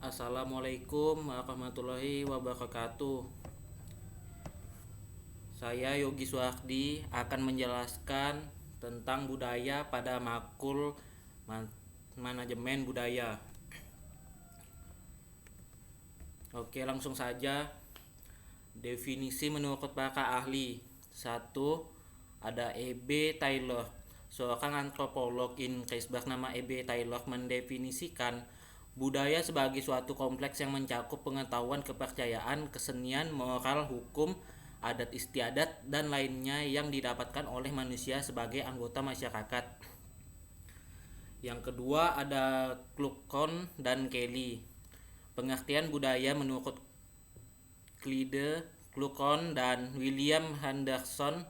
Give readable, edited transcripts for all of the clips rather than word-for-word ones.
Assalamualaikum warahmatullahi wabarakatuh. Saya Yogi Suhardi akan menjelaskan tentang budaya pada makul manajemen budaya. Oke, langsung saja. Definisi menurut para ahli. 1. Ada E.B. Taylor. Seorang antropolog Inggris bernama E.B. Taylor mendefinisikan budaya sebagai suatu kompleks yang mencakup pengetahuan, kepercayaan, kesenian, moral, hukum, adat istiadat, dan lainnya yang didapatkan oleh manusia sebagai anggota masyarakat. Yang kedua ada Cluckon dan Kelly. Pengertian budaya menurut Clyde Cluckon dan William Henderson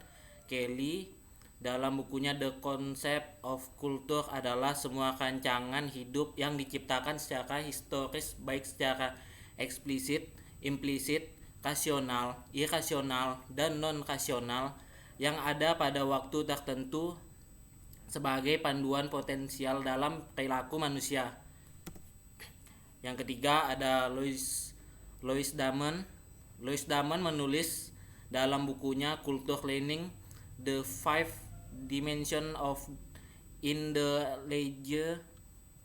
Kelly dalam bukunya The Concept of Culture adalah semua rancangan hidup yang diciptakan secara historis, baik secara eksplisit, implisit, rasional, irasional, dan non-rasional yang ada pada waktu tertentu sebagai panduan potensial dalam perilaku manusia. Yang ketiga ada Louis Damon. Louis Damon menulis dalam bukunya Culture Learning: The Five Dimensions of in the Leisure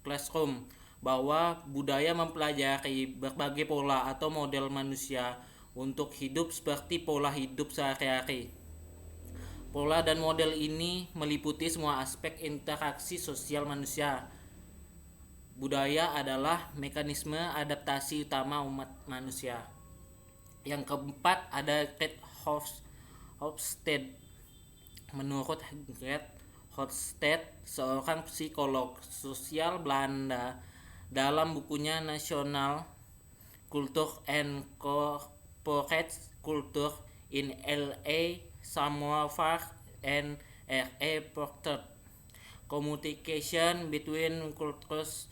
Classroom bahwa budaya mempelajari berbagai pola atau model manusia untuk hidup seperti pola hidup sehari-hari. Pola dan model ini meliputi semua aspek interaksi sosial manusia. Budaya adalah mekanisme adaptasi utama umat manusia. Yang keempat ada Gert Hofstede. Menurut Gert Hofstede, seorang psikolog sosial Belanda, dalam bukunya National Culture and Corporate Culture in L.A. Samovar and R.A. Porter, Communication Between Cultures,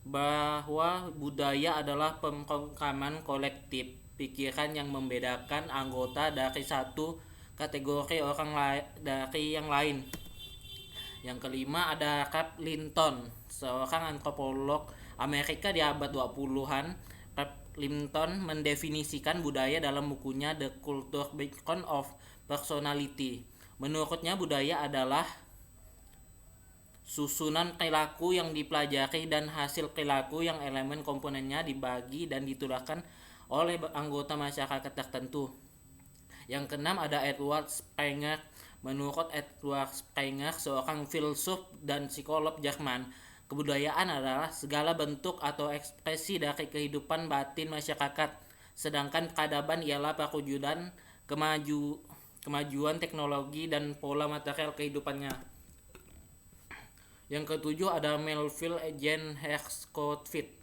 bahwa budaya adalah pemrograman kolektif pikiran yang membedakan anggota dari satu kategori orang dari yang lain. Yang kelima ada Ralph Linton, seorang antropolog Amerika di abad 20-an. Ralph Linton mendefinisikan budaya dalam bukunya The Cultural Background of Personality. Menurutnya budaya adalah susunan perilaku yang dipelajari dan hasil perilaku yang elemen komponennya dibagi dan ditularkan oleh anggota masyarakat tertentu. Yang keenam ada Edward Springer. Menurut Edward Springer, seorang filsuf dan psikolog Jerman, kebudayaan adalah segala bentuk atau ekspresi dari kehidupan batin masyarakat, sedangkan peradaban ialah perwujudan kemajuan teknologi dan pola material kehidupannya. Yang ketujuh ada Melville Jean Herskovits.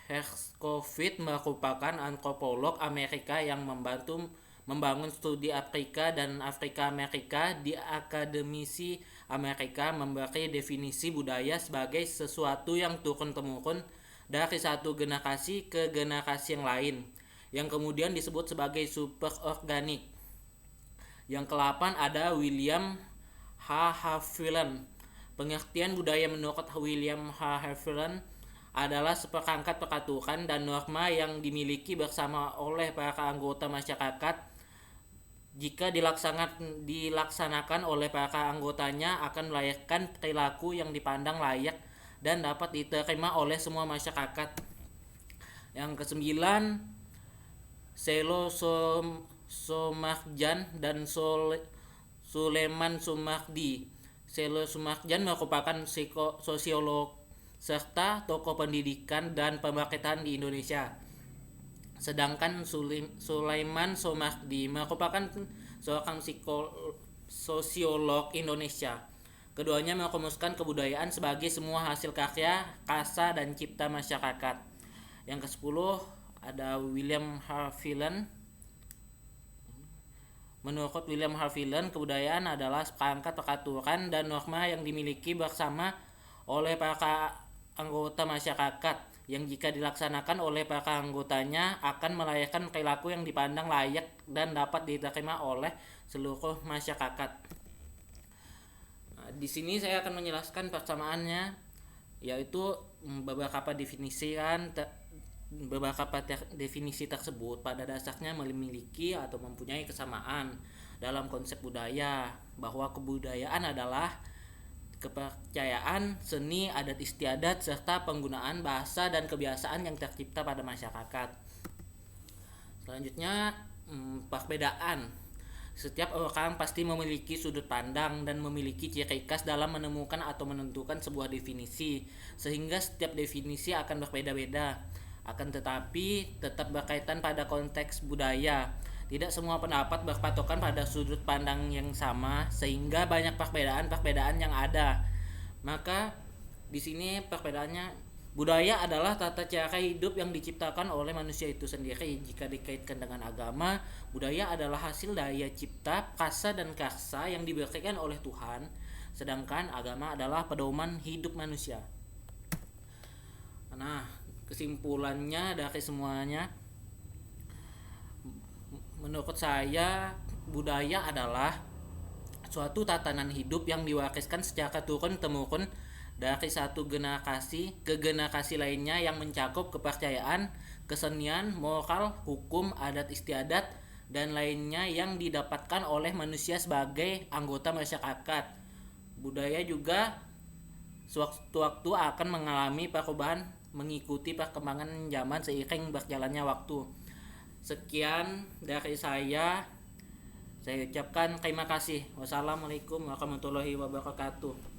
Herskovits merupakan antropolog Amerika yang membangun studi Afrika dan Afrika Amerika di Akademisi Amerika, memberi definisi budaya sebagai sesuatu yang turun-temurun dari satu generasi ke generasi yang lain, yang kemudian disebut sebagai superorganik. Yang ke-8 ada William H. Haviland. Pengertian budaya menurut William H. Haviland adalah seperangkat peraturan dan norma yang dimiliki bersama oleh para anggota masyarakat. Jika dilaksanakan oleh para anggotanya akan melahirkan perilaku yang dipandang layak dan dapat diterima oleh semua masyarakat. Yang ke-9 Selo Somarjan dan Suleman Sumardi. Selo Sumarjan merupakan sosiolog serta tokoh pendidikan dan pembangkitan di Indonesia. Sedangkan Sulaiman Somardi merupakan seorang sosiolog Indonesia. Keduanya merumuskan kebudayaan sebagai semua hasil karya, rasa, dan cipta masyarakat. Yang ke-10 ada William Haviland. Menurut William Haviland, kebudayaan adalah seperangkat peraturan dan norma yang dimiliki bersama oleh para anggota masyarakat, yang jika dilaksanakan oleh para anggotanya akan melahirkan perilaku yang dipandang layak dan dapat diterima oleh seluruh masyarakat. Di sini saya akan menjelaskan persamaannya yaitu definisi tersebut pada dasarnya memiliki atau mempunyai kesamaan dalam konsep budaya, bahwa kebudayaan adalah kepercayaan, seni, adat istiadat, serta penggunaan bahasa dan kebiasaan yang tercipta pada masyarakat. Selanjutnya, perbedaan. Setiap orang pasti memiliki sudut pandang dan memiliki ciri khas dalam menemukan atau menentukan sebuah definisi, sehingga setiap definisi akan berbeda-beda. Akan tetapi, tetap berkaitan pada konteks budaya. Tidak semua pendapat berpatokan pada sudut pandang yang sama, sehingga banyak perbedaan-perbedaan yang ada. Maka di sini perbedaannya, budaya adalah tata cara hidup yang diciptakan oleh manusia itu sendiri. Jika dikaitkan dengan agama, budaya adalah hasil daya cipta, prasa dan karsa yang diberikan oleh Tuhan, sedangkan agama adalah pedoman hidup manusia. Nah, kesimpulannya dari semuanya, menurut saya budaya adalah suatu tatanan hidup yang diwariskan secara turun-temurun dari satu generasi ke generasi lainnya, yang mencakup kepercayaan, kesenian, moral, hukum, adat istiadat, dan lainnya yang didapatkan oleh manusia sebagai anggota masyarakat. Budaya juga sewaktu-waktu akan mengalami perubahan mengikuti perkembangan zaman seiring berjalannya waktu. Sekian dari saya ucapkan terima kasih. Wassalamualaikum warahmatullahi wabarakatuh.